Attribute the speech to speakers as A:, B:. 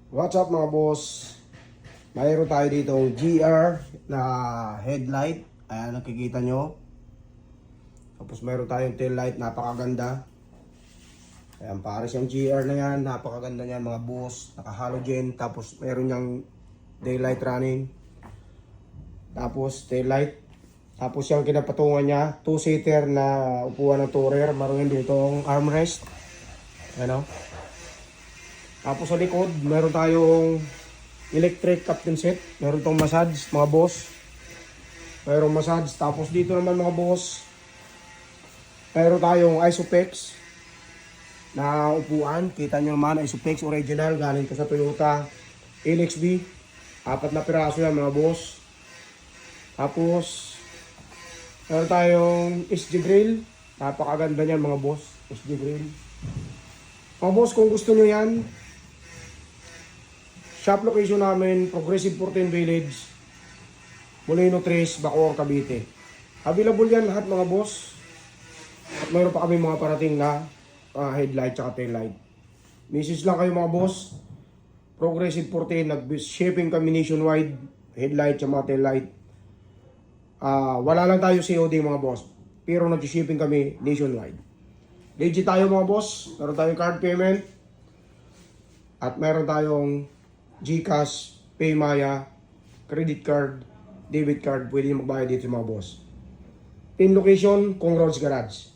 A: What's up mga boss? Mayroon tayo dito GR na headlight. Ayan, nakikita nyo. Tapos mayroon tayong tail light, napakaganda. Ayan, pares yung GR na yan, napakaganda niyan mga boss. Naka halogen, tapos mayroon yung daylight running. Tapos tail light. Tapos yung kinapatungan niya, 2-seater na upuan ng tourer. Mayroon dito ang armrest. Ayan o. Tapos sa likod, meron tayong electric captain set. Meron tong massage, mga boss. Mayroong massage. Tapos dito naman mga boss, meron tayong Isopex na upuan. Kita nyo naman, Isopex original. Galing ka sa Toyota LXB. 4 na piraso yan mga boss. Tapos, meron tayong SG Grill. Napakaganda niyan mga boss. SG Grill. Mga boss, kung gusto nyo yan, shop location namin, Progressive 14 Village, Molino 3, Bacoor, Cavite. Available yan lahat mga boss. At mayroon pa kami mga parating na headlight at tail light. Message lang kayo mga boss. Progressive 14, nag-shipping kami nationwide. Headlight at mga tail light. Wala lang tayo COD mga boss. Pero nag-shipping kami nationwide. Legit tayo mga boss. Meron tayong card payment. At meron tayong GCash, Paymaya, credit card, debit card, pwede magbayad dito mga boss. Pin location, Kong Roads Garage.